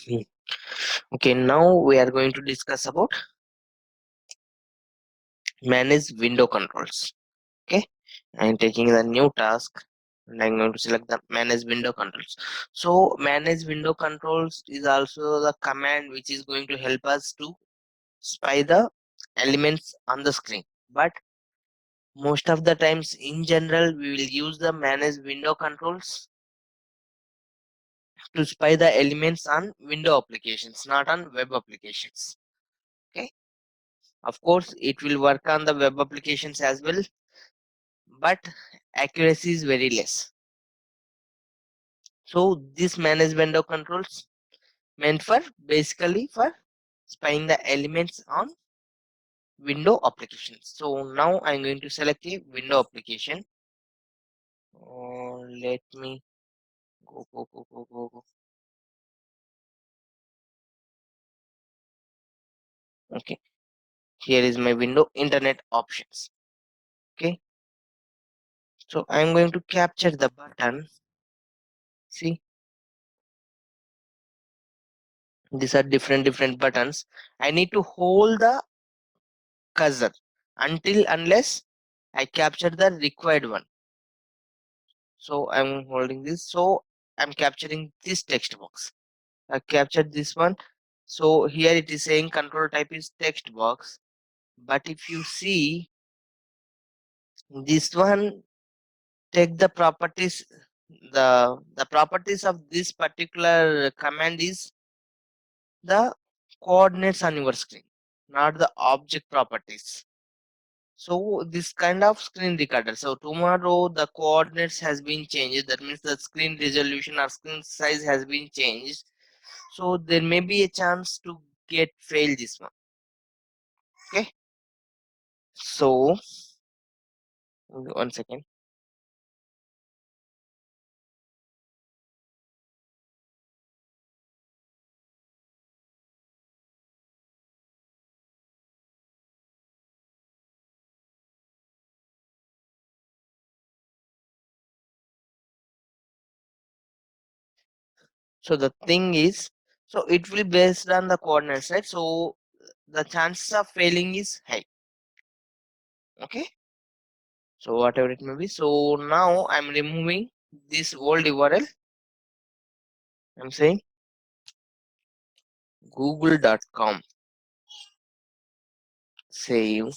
Hmm. Okay, now we are going to discuss about manage window controls. Okay, I'm taking the new task and I'm going to select the manage window controls. So manage window controls is also the command which is going to help us to spy the elements on the screen. But most of the times in general we will use the manage window controls to spy the elements on window applications, not on web applications. Okay, of course it will work on the web applications as well, but accuracy is very less. So this manage window controls meant for basically for spying the elements on window applications. So now I'm going to select a window application. Let me go. Okay, here is my window internet options. Okay, so I'm going to capture the button. See, these are different buttons. I need to hold the cursor until unless I capture the required one. So I'm holding this. So I'm capturing this text box. I captured this one. So here it is saying control type is text box. But if you see this one, take the properties. The properties of this particular command is the coordinates on your screen, not the object properties. So this kind of screen recorder. So tomorrow the coordinates has been changed. That means the screen resolution or screen size has been changed. So there may be a chance to get fail this one. Okay. So 1 second. So the thing is, so it will based on the coordinates, right? So the chances of failing is high. Okay. So whatever it may be. So now I'm removing this old URL. I'm saying google.com. Save,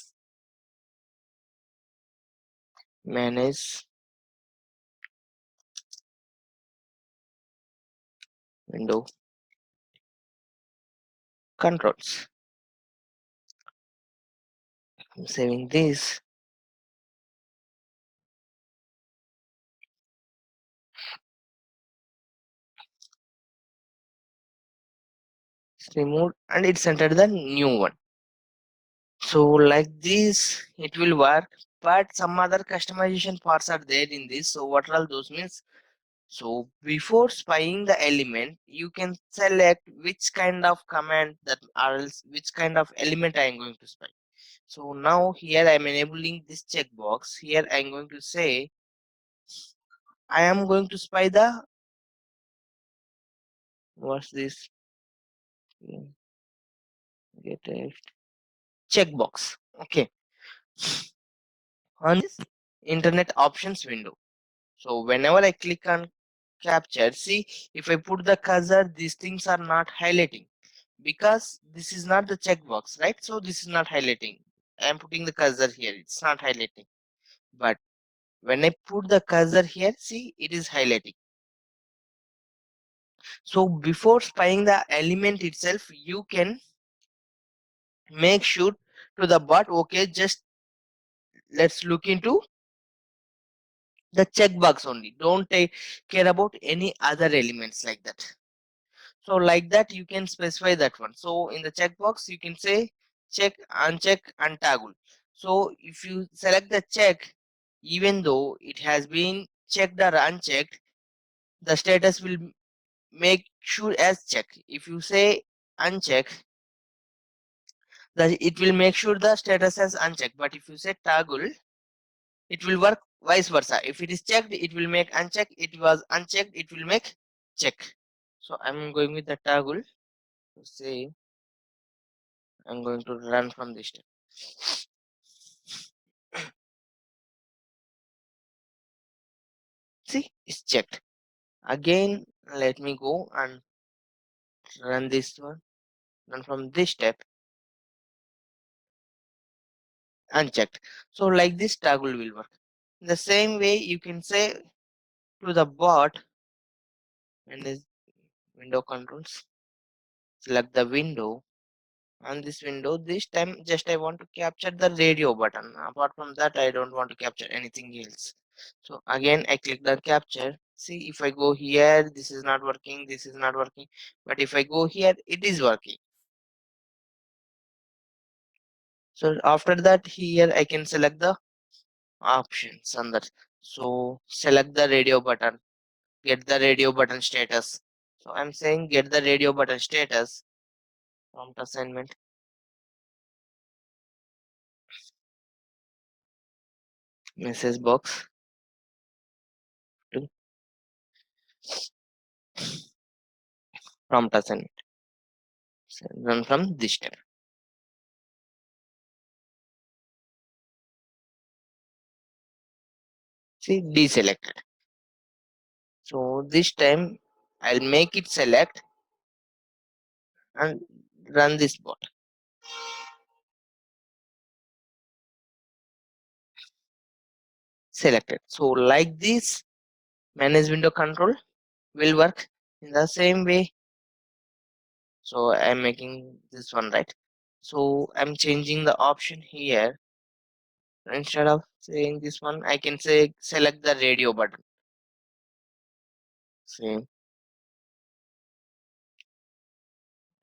manage window controls. I'm saving this. It's removed and it's entered the new one. So like this, it will work. But some other customization parts are there in this. So what are all those means? So before spying the element, you can select which kind of command that or else which kind of element I am going to spy. So now here I am enabling this checkbox. Here I am going to say I am going to spy the what's this? Get a checkbox. Okay. On this internet options window. So whenever I click on capture, see if I put the cursor, these things are not highlighting because this is not the checkbox, right? So this is not highlighting. I am putting the cursor here, it's not highlighting. But when I put the cursor here, see it is highlighting. So before spying the element itself, you can make sure to the bot, okay, just let's look into the checkbox only. Don't take care about any other elements like that. So like that you can specify that one. So in the checkbox you can say check, uncheck and toggle. So if you select the check, even though it has been checked or unchecked, the status will make sure as check. If you say uncheck, that it will make sure the status as unchecked. But if you say toggle, it will work vice versa. If it is checked, it will make unchecked. It was unchecked, it will make check. So I'm going with the toggle. Say I'm going to run from this step. See, it's checked. Again, let me go and run this one. Run from this step, unchecked. So like this toggle will work. In the same way, you can say to the bot and this window controls, select the window. On this window, this time just I want to capture the radio button. Apart from that, I don't want to capture anything else. So again, I click the capture. See, if I go here, this is not working, this is not working. But if I go here, it is working. So after that, here I can select the options on that. So select the radio button, get the radio button status. So I'm saying get the radio button status. Prompt assignment, message box to prompt assignment. So run from this step. See, deselected. So this time I'll make it select and run this bot. Selected. So like this, manage window control will work in the same way. So I'm making this one right. So I'm changing the option here. Instead of saying this one, I can say select the radio button. Same,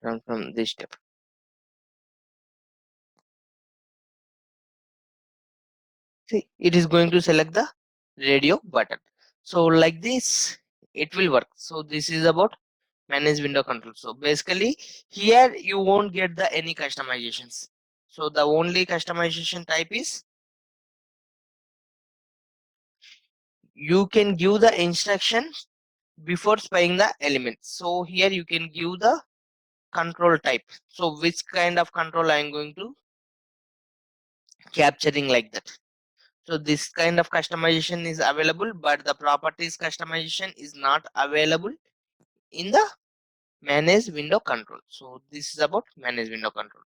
run from this step. See, it is going to select the radio button. So like this, it will work. So this is about manage window control. So basically here you won't get the any customizations. So the only customization type is you can give the instruction before spying the elements. So here you can give the control type. So which kind of control I am going to capturing like that. So this kind of customization is available, but the properties customization is not available in the manage window control. So this is about manage window control.